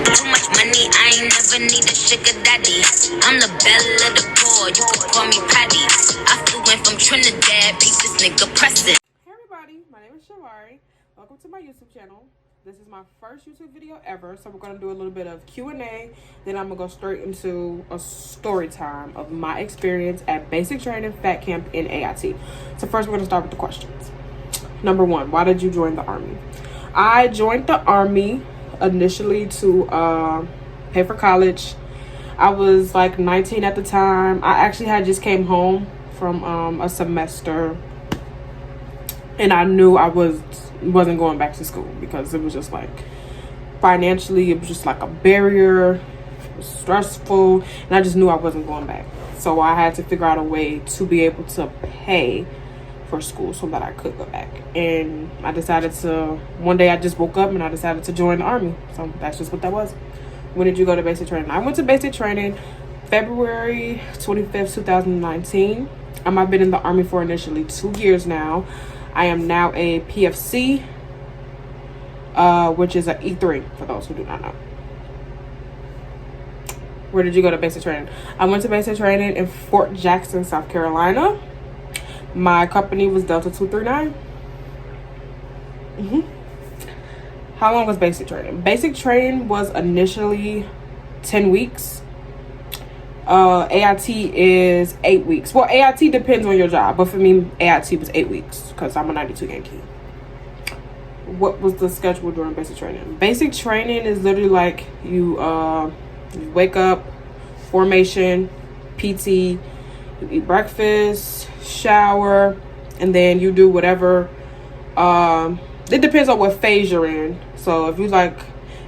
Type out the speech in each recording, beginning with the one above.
Too much money, I ain't never need a sugar daddy. I'm the belle of the poor, you can call me Patty. I flew in from Trinidad, peace this nigga pressing. Hey everybody, my name is Shavari. Welcome to my YouTube channel. This is my first YouTube video ever, so we're going to do a little bit of Q&A. Then I'm going to go straight into a story time of my experience at Basic Training Fat Camp in AIT. So first we're going to start with the questions. Number one, why did you join the Army? I joined the Army initially to pay for college. I was like 19 at the time. I actually had just came home from a semester, and I knew I wasn't going back to school because it was just like financially, it was just like a barrier. It was stressful, and I just knew I wasn't going back. So I had to figure out a way to be able to pay for school so that I could go back. And I decided to, one day I just woke up and I decided to join the Army. So that's just what that was. When did you go to basic training? I went to basic training February 25th, 2019. I've been in the Army for initially 2 years now. I am now a PFC, which is an E3 for those who do not know. Where did you go to basic training? I went to basic training in Fort Jackson, South Carolina. My company was Delta 239. How long was basic training? Basic training was initially 10 weeks. AIT is 8 weeks. Well, AIT depends on your job, but for me, AIT was 8 weeks because I'm a 92 Yankee. What was the schedule during basic training? Basic training is literally like you wake up, formation, PT, you eat breakfast, shower, and then you do whatever. It depends on what phase you're in. So if you like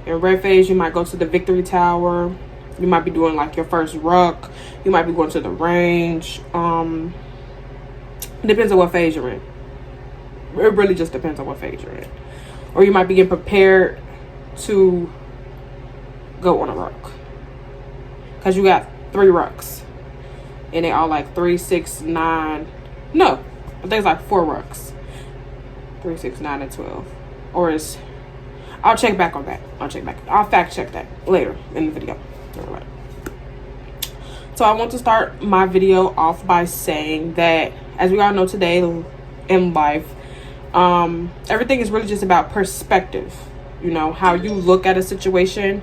in red phase, you might go to the Victory Tower. You might be doing like your first ruck. You might be going to the range. It depends on what phase you're in. It really just depends on what phase you're in. Or you might be getting prepared to go on a ruck, because you got 3 rucks. And they all like 3, 6, 9. No, I think it's like 4 rucks. 3, 6, 9, and 12. Or is, I'll check back on that. I'll fact check that later in the video. All right. So I want to start my video off by saying that, as we all know today in life, everything is really just about perspective. You know, how you look at a situation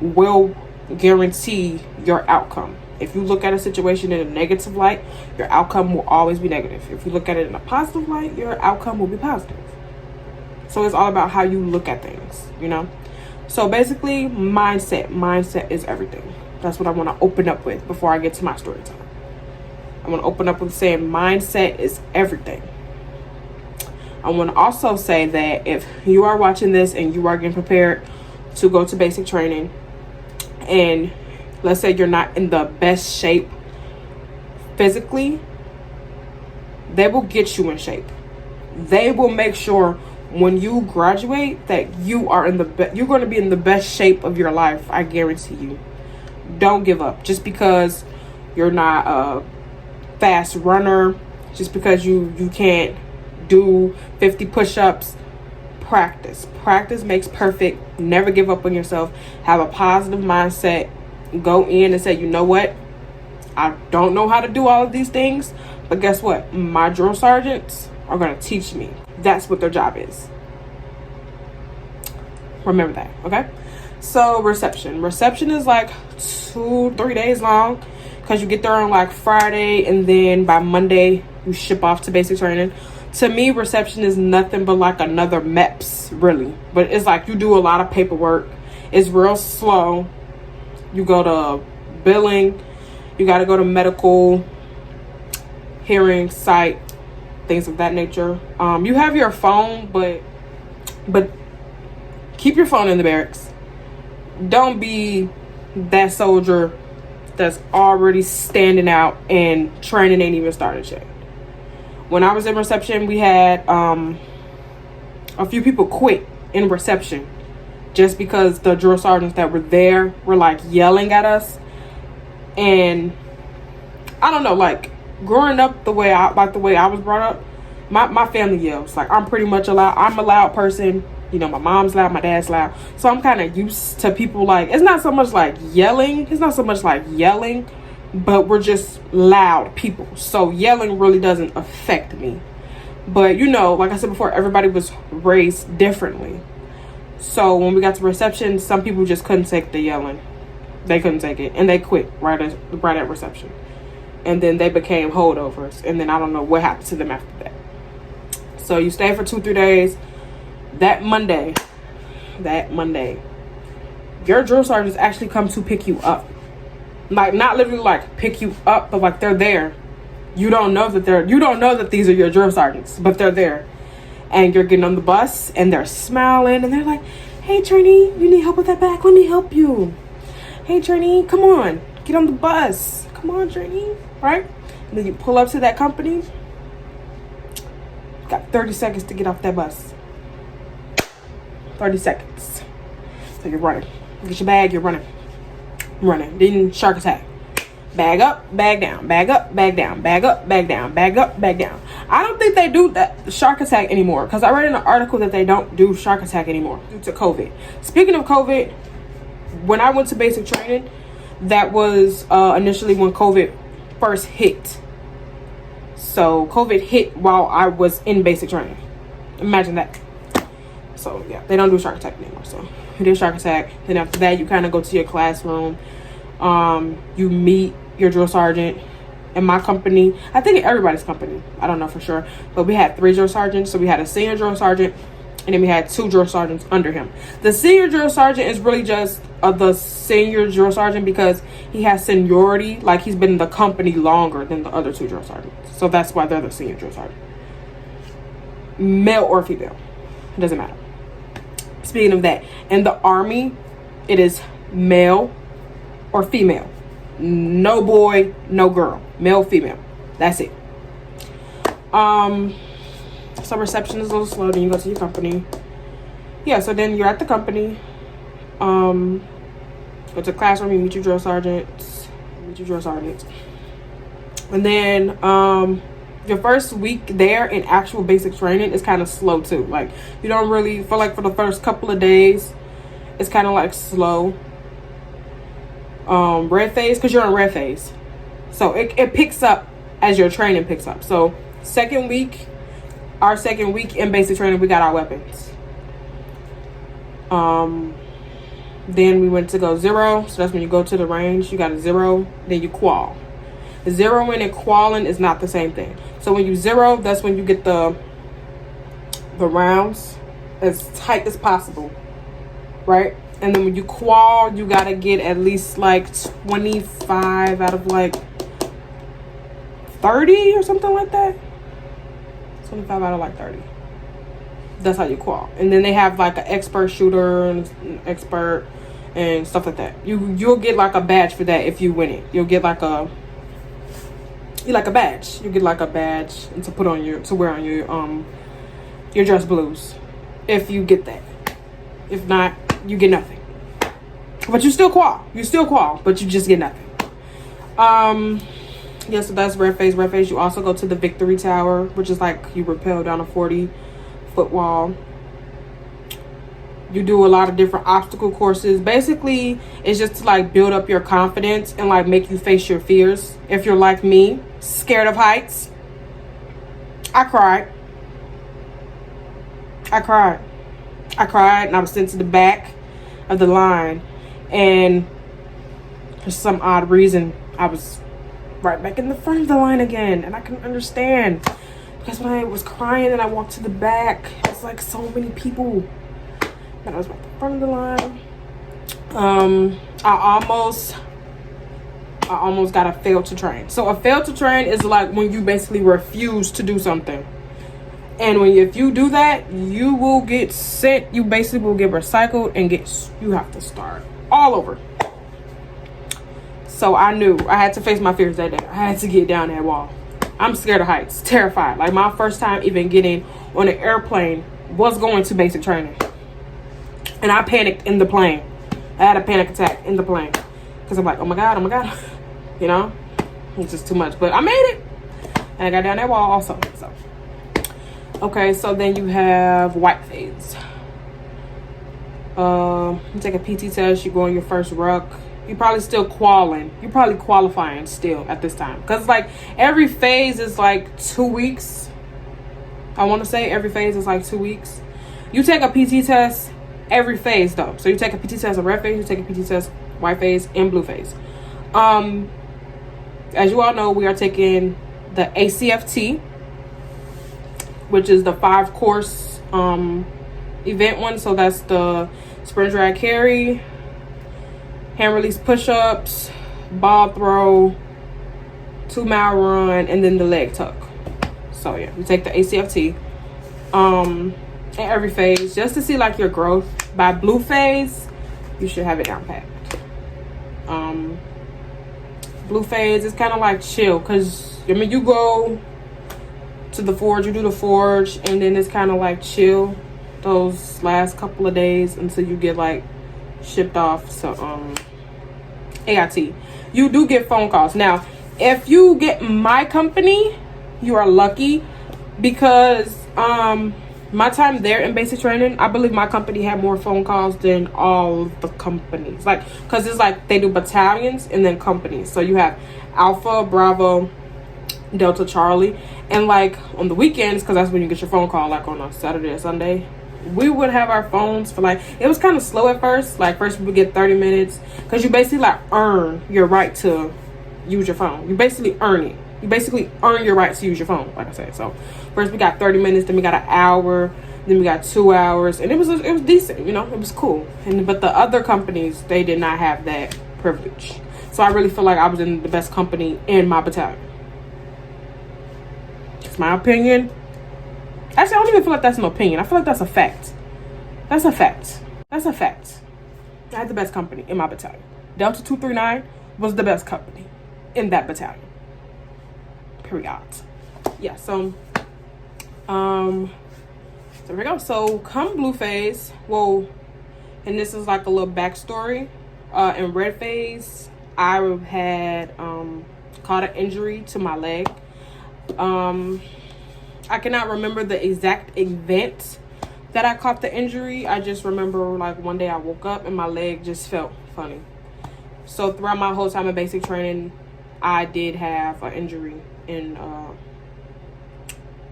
will guarantee your outcome. If you look at a situation in a negative light, your outcome will always be negative. If you look at it in a positive light, your outcome will be positive. So it's all about how you look at things, you know? So basically, mindset is everything. That's what I want to open up with before I get to my story time. I want to open up with saying mindset is everything. I want to also say that if you are watching this and you are getting prepared to go to basic training, and let's say you're not in the best shape physically, they will get you in shape. They will make sure when you graduate that you are you're going to be in the best shape of your life. I guarantee you. Don't give up just because you're not a fast runner, just because you can't do 50 push-ups. Practice makes perfect. Never give up on yourself. Have a positive mindset. Go in and say, you know what, I don't know how to do all of these things, but guess what, my drill sergeants are going to teach me. That's what their job is. Remember that. Okay, so reception is like 2-3 days long, because you get there on like Friday, and then by Monday you ship off to basic training. To me, reception is nothing but like another MEPS, really, but it's like you do a lot of paperwork. It's real slow. You go to billing, you got to go to medical, hearing, sight, things of that nature. You have your phone, but keep your phone in the barracks. Don't be that soldier that's already standing out and training ain't even started yet. When I was in reception, we had a few people quit in reception just because the drill sergeants that were there were like yelling at us. And I don't know, like growing up the way I was brought up, my family yells. Like I'm a loud person, You know, my mom's loud, my dad's loud. So I'm kind of used to people like, it's not so much like yelling. It's not so much like yelling, but we're just loud people. So yelling really doesn't affect me. But, you know, like I said before, everybody was raised differently. So when we got to reception, some people just couldn't take the yelling. They couldn't take it. And they quit right at reception. And then they became holdovers. And then I don't know what happened to them after that. So you stay for 2-3 days. That Monday, your drill sergeants actually come to pick you up. Like, not literally like pick you up, but like they're there. You don't know that these are your drill sergeants, but they're there. And you're getting on the bus and they're smiling and they're like, hey trainee, you need help with that back? Let me help you. Hey trainee, come on, get on the bus. Come on, trainee, right? And then you pull up to that company. Got 30 seconds to get off that bus. 30 seconds. So you're running. Get your bag, you're running. Then shark attack. Bag up, bag down, bag up, bag down, bag up, bag down, bag up, bag down. I don't think they do that shark attack anymore, because I read in an article that they don't do shark attack anymore due to COVID. Speaking of COVID, when I went to basic training, that was initially when COVID first hit. So COVID hit while I was in basic training. Imagine that. So yeah, they don't do shark attack anymore. So you did shark attack. Then after that, you kind of go to your classroom. You meet your drill sergeant. In my company, I think in everybody's company, I don't know for sure, but we had 3 drill sergeants. So we had a senior drill sergeant, and then we had 2 drill sergeants under him. The senior drill sergeant is really just the senior drill sergeant because he has seniority, like he's been in the company longer than the other 2 drill sergeants. So that's why they're the senior drill sergeant. Male or female, it doesn't matter. Speaking of that, in the Army, it is male or female. No boy, no girl. Male, female. That's it. So reception is a little slow. Then you go to your company. Yeah, so then you're at the company. Go to the classroom. You meet your drill sergeants. And then your first week there in actual basic training is kind of slow too. Like, you don't really feel like for the first couple of days, it's kind of like slow. Red phase, because you're on red phase, so it picks up as your training picks up. So our second week in basic training, we got our weapons. Then we went to go 0, so that's when you go to the range. You got a 0, then you qual. Zeroing and qualling is not the same thing. So when you 0, that's when you get the rounds as tight as possible, right? And then when you qual, you gotta get at least like 25 out of like 30 or something like that. 25 out of like 30. That's how you qual. And then they have like an expert shooter and an expert and stuff like that. You'll get like a badge for that if you win it. You'll get like a badge. You get like a badge and to wear on your dress blues if you get that. If not, you get nothing. But you still qual. But you just get nothing. Yeah, so that's red phase. Red phase, you also go to the victory tower, which is like you rappel down a 40-foot wall. You do a lot of different obstacle courses. Basically, it's just to like build up your confidence and like make you face your fears. If you're like me, scared of heights, I cried and I was sent to the back of the line, and for some odd reason I was right back in the front of the line again, and I couldn't understand because when I was crying and I walked to the back, it's like so many people, and I was back in the front of the line. I almost got a fail to train. So a fail to train is like when you basically refuse to do something. And if you do that, you will get sent. You basically will get recycled and you have to start all over. So I knew I had to face my fears that day. I had to get down that wall. I'm scared of heights, terrified. Like my first time even getting on an airplane was going to basic training. And I panicked in the plane. I had a panic attack in the plane. Because I'm like, oh my God. You know, it's just too much. But I made it. And I got down that wall also. So. Okay, so then you have white phase. You take a PT test, you go on your first ruck. You're probably still qualing. You're probably qualifying still at this time. Because, like, every phase is, like, 2 weeks. I want to say every phase is, like, 2 weeks. You take a PT test every phase, though. So, you take a PT test of red phase, you take a PT test white phase, and blue phase. As you all know, we are taking the ACFT, which is the 5-course event one. So, that's the sprint, drag, carry, hand release push-ups, ball throw, 2-mile run, and then the leg tuck. So yeah, you take the ACFT in every phase just to see like your growth. By blue phase, you should have it down packed. Blue phase is kind of like chill, because I mean, you go to the forge, you do the forge, and then it's kind of like chill those last couple of days until you get like shipped off. So AIT, you do get phone calls. Now if you get my company, you are lucky, because my time there in basic training, I believe my company had more phone calls than all the companies, like, because it's like they do battalions and then companies. So you have Alpha, Bravo, Delta, Charlie, and like on the weekends, because that's when you get your phone call, like on a Saturday or Sunday, we would have our phones for like, it was kind of slow at first. Like first we would get 30 minutes, because you basically like earn your right to use your phone. You basically earn it. You basically earn your right to use your phone, like I said. So first we got 30 minutes, then we got an hour, then we got 2 hours, and it was decent, you know, it was cool. But the other companies, they did not have that privilege. So I really feel like I was in the best company in my battalion. It's my opinion. Actually, I don't even feel like that's an opinion. I feel like that's a fact. That's a fact. That's a fact. I had the best company in my battalion. Delta 239 was the best company in that battalion. Period. Yeah, so there we go. So come blue phase, whoa, and this is like a little backstory. In red phase, I had caught an injury to my leg. I cannot remember the exact event that I caught the injury. I just remember like one day I woke up and my leg just felt funny. So throughout my whole time in basic training, I did have an injury in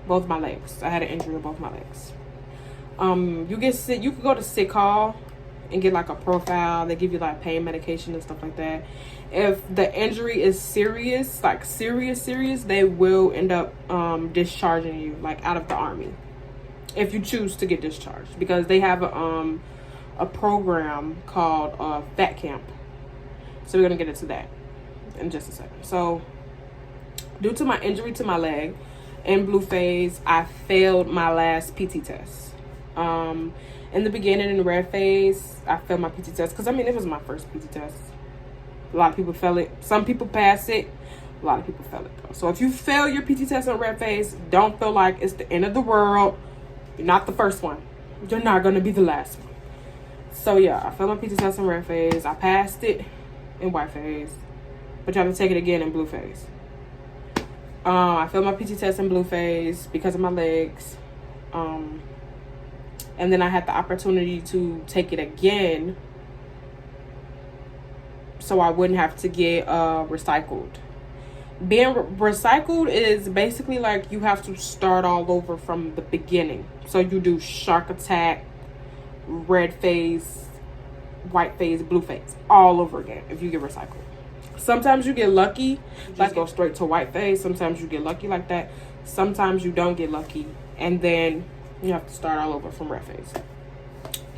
both my legs. I had an injury in both my legs. You get sick, you could go to sick hall and get like a profile. They give you like pain medication and stuff like that. If the injury is serious, like serious, they will end up discharging you like out of the army if you choose to get discharged, because they have a program called Fat Camp. So we're gonna get into that in just a second. So due to my injury to my leg in blue phase, I failed my last PT test. In the beginning, in the red phase, I failed my PT test because I mean it was my first PT test. A lot of people fail it. Some people pass it. A lot of people fail it though. So if you fail your PT test in red phase, don't feel like it's the end of the world. You're not the first one. You're not gonna be the last one. So yeah, I failed my PT test in red phase. I passed it in white phase, but you have to take it again in blue phase. I failed my PT test in blue phase because of my legs. And then I had the opportunity to take it again so I wouldn't have to get recycled. Being recycled is basically like you have to start all over from the beginning. So you do shark attack, red phase, white phase, blue phase, all over again if you get recycled. Sometimes you get lucky, like go straight to white phase. Sometimes you get lucky like that. Sometimes you don't get lucky, and then you have to start all over from red phase.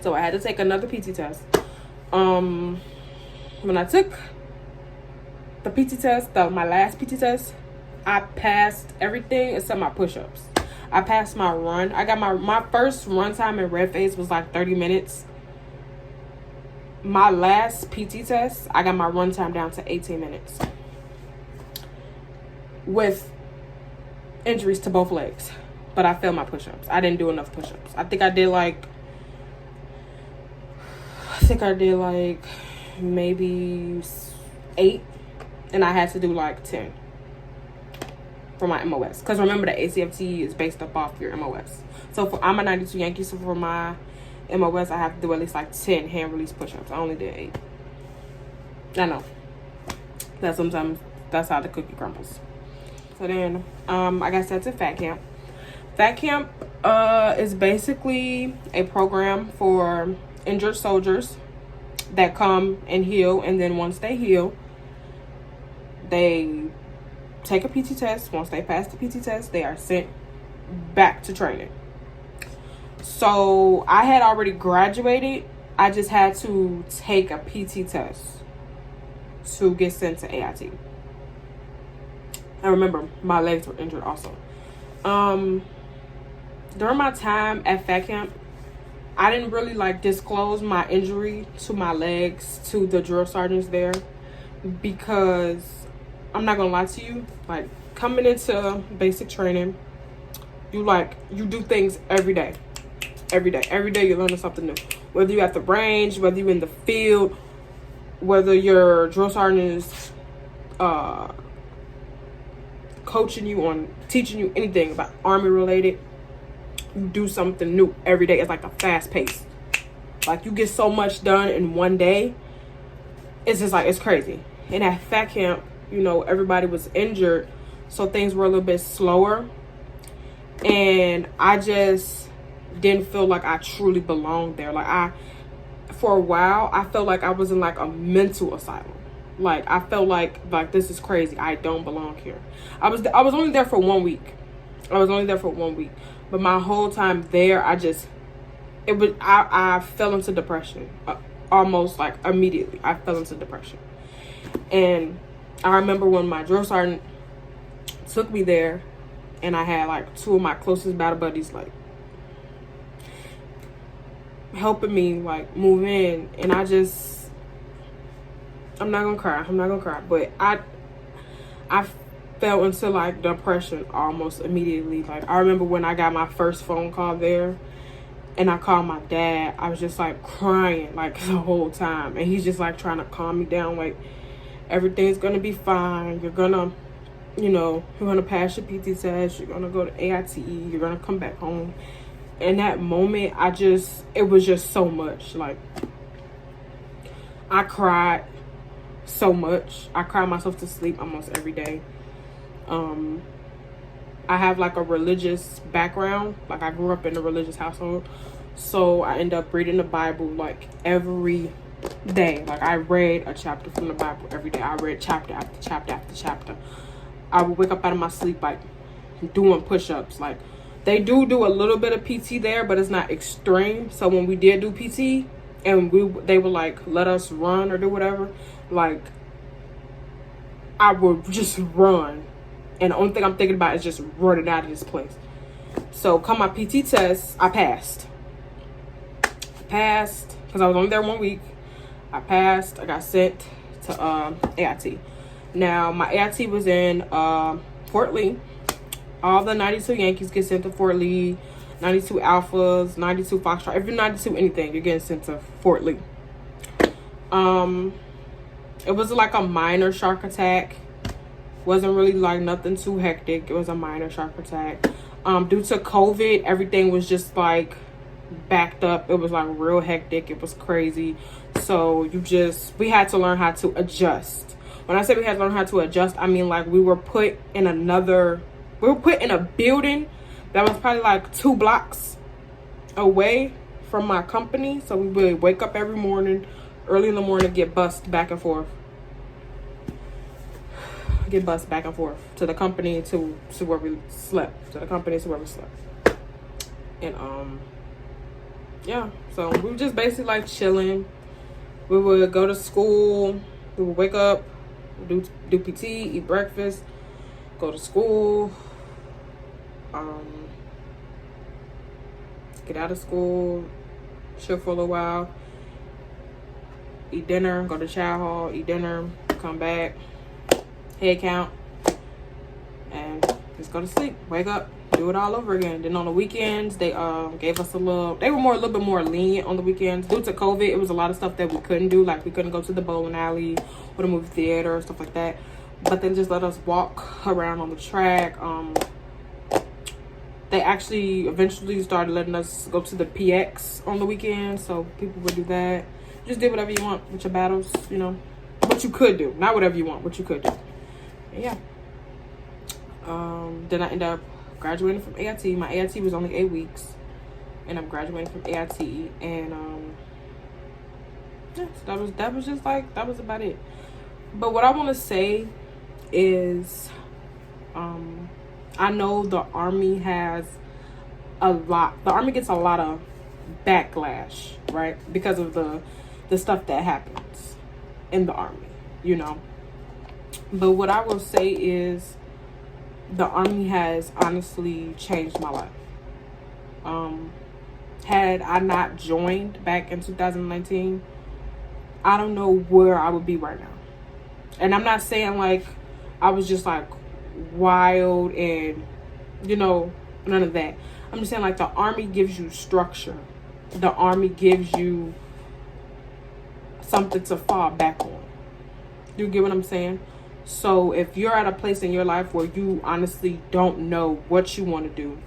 So I had to take another PT test. When I took the PT test, my last PT test, I passed everything except my push-ups. I passed my run. I got my first run time in red phase was like 30 minutes. My last PT test, I got my run time down to 18 minutes with injuries to both legs. But I failed my push-ups. I didn't do enough push-ups. I think I did like maybe 8, and I had to do like 10 for my MOS. Because remember, the ACFT is based up off your MOS. So I'm a 92 Yankee, so for my MOS, I have to do at least like 10 hand release push-ups. I only did 8. I know. That's how the cookie crumbles. So then I got sent to Fat Camp. Fat Camp is basically a program for injured soldiers that come and heal, and then once they heal, they take a PT test. Once they pass the PT test, they are sent back to training. So I had already graduated. I just had to take a PT test to get sent to AIT. I remember my legs were injured also. During my time at Fat Camp, I didn't really like disclose my injury to my legs to the drill sergeants there, because I'm not gonna lie to you, like coming into basic training, you do things every day. Every day you're learning something new. Whether you're at the range, whether you're in the field, whether your drill sergeant is coaching you on, teaching you anything about Army related, you do something new every day. It's like a fast pace. Like you get so much done in one day. It's just like, it's crazy. And at Fat Camp, you know, everybody was injured, so things were a little bit slower. And I just didn't feel like I truly belonged there. Like for a while, I felt like I was in like a mental asylum. Like I felt like this is crazy. I don't belong here. I was only there for 1 week. But my whole time there, I fell into depression. Almost like immediately, I fell into depression. And I remember when my drill sergeant took me there, and I had like 2 of my closest battle buddies like helping me like move in, and I'm not gonna cry, but I fell into like depression almost immediately. Like I remember when I got my first phone call there, and I called my dad, I was just like crying like the whole time, and he's just like trying to calm me down, like everything's gonna be fine, you're gonna pass your PT test, you're gonna go to AITE, you're gonna come back home. In that moment, it was just so much. Like I cried so much. I cried myself to sleep almost every day. I have like a religious background. Like I grew up in a religious household, so I end up reading the Bible like every day. Like I read a chapter from the Bible every day. I read chapter after chapter after chapter. I would wake up out of my sleep like doing push-ups. Like they do a little bit of PT there, but it's not extreme. So when we did do PT and they would like let us run or do whatever, like I would just run, and the only thing I'm thinking about is just running out of this place. So come my PT test, I passed because I was only there 1 week. I passed. I got sent to AIT. Now my AIT was in Fort Lee. All the 92 Yankees get sent to Fort Lee. 92 Alphas, 92 Foxtrot. If you're 92 anything, you're getting sent to Fort Lee. It was like a minor shark attack. Wasn't really like nothing too hectic. It was a minor shark attack. Due to COVID, everything was just like backed up. It was like real hectic. It was crazy. So we had to learn how to adjust. When I say we had to learn how to adjust, I mean like we were put in a building that was probably like 2 blocks away from my company. So we would wake up every morning, early in the morning, get bussed back and forth to the company to where we slept. And yeah, so we were just basically like chilling. We would go to school, we would wake up, do PT, eat breakfast, go to school, get out of school, chill for a little while, eat dinner, go to chow hall, eat dinner, come back, head count, and just go to sleep, wake up, do it all over again. Then on the weekends, they gave us they were a little bit more lenient on the weekends. Due to COVID, it was a lot of stuff that we couldn't do. Like we couldn't go to the bowling alley or the movie theater or stuff like that. But they just let us walk around on the track. They actually eventually started letting us go to the PX on the weekend, so people would do that. Just did whatever you want with your battles, you know. What you could do, not whatever you want, what you could do. And yeah. Then I ended up graduating from AIT. My AIT was only 8 weeks, and I'm graduating from AIT. And yeah, so that was just like, that was about it. But what I want to say is, I know the Army has a lot. The Army gets a lot of backlash, right? Because of the stuff that happens in the Army, you know. But what I will say is, the Army has honestly changed my life. Had I not joined back in 2019, I don't know where I would be right now. And I'm not saying like I was just like wild and, you know, none of that. I'm just saying like the Army gives you structure. The Army gives you something to fall back on. You get what I'm saying? So if you're at a place in your life where you honestly don't know what you want to do,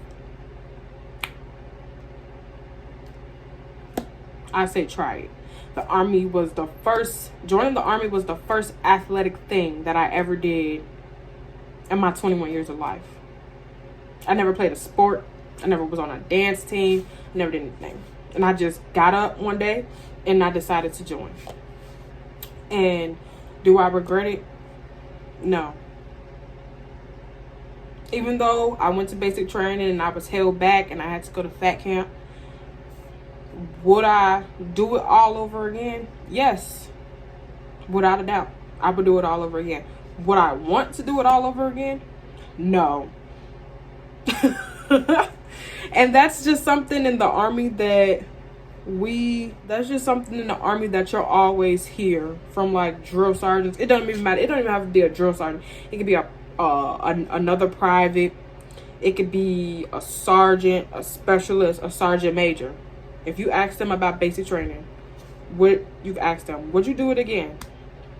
I say try it. The Army was the first, joining the Army was the first athletic thing that I ever did in my 21 years of life. I never played a sport. I never was on a dance team. I never did anything. And I just got up one day and I decided to join. And do I regret it? No. Even though I went to basic training and I was held back and I had to go to fat camp, would I do it all over again? Yes. Without a doubt. I would do it all over again. Would I want to do it all over again? No. And that's just something in the Army that that's just something in the Army that you'll always hear from like drill sergeants. It doesn't even matter. It don't even have to be a drill sergeant. It could be another private. It could be a sergeant, a specialist, a sergeant major. If you ask them about basic training, you've asked them, would you do it again?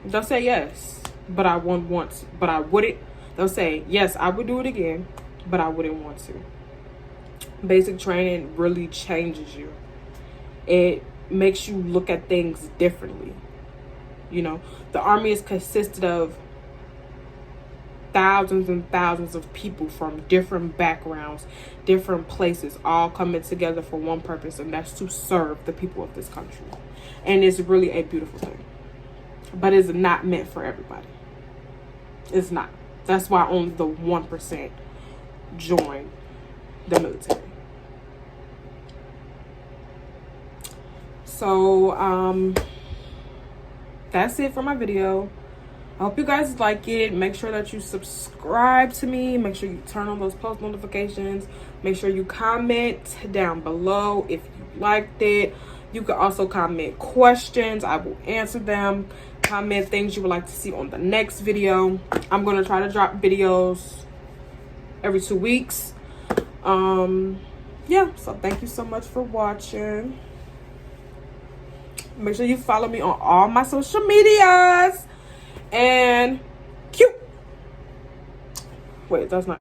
They'll say yes, but I wouldn't want to. But I wouldn't. They'll say yes, I would do it again, but I wouldn't want to. Basic training really changes you. It makes you look at things differently. You know, the Army is consisted of thousands and thousands of people from different backgrounds, different places, all coming together for one purpose, and that's to serve the people of this country. And it's really a beautiful thing. But it's not meant for everybody. It's not. That's why only the 1% join the military. So, that's it for my video. I hope you guys like it. Make sure that you subscribe to me. Make sure you turn on those post notifications. Make sure you comment down below if you liked it. You can also comment questions. I will answer them. Comment things you would like to see on the next video. I'm going to try to drop videos every 2 weeks. Yeah, so thank you so much for watching. Make sure you follow me on all my social medias. And cute. Wait, that's not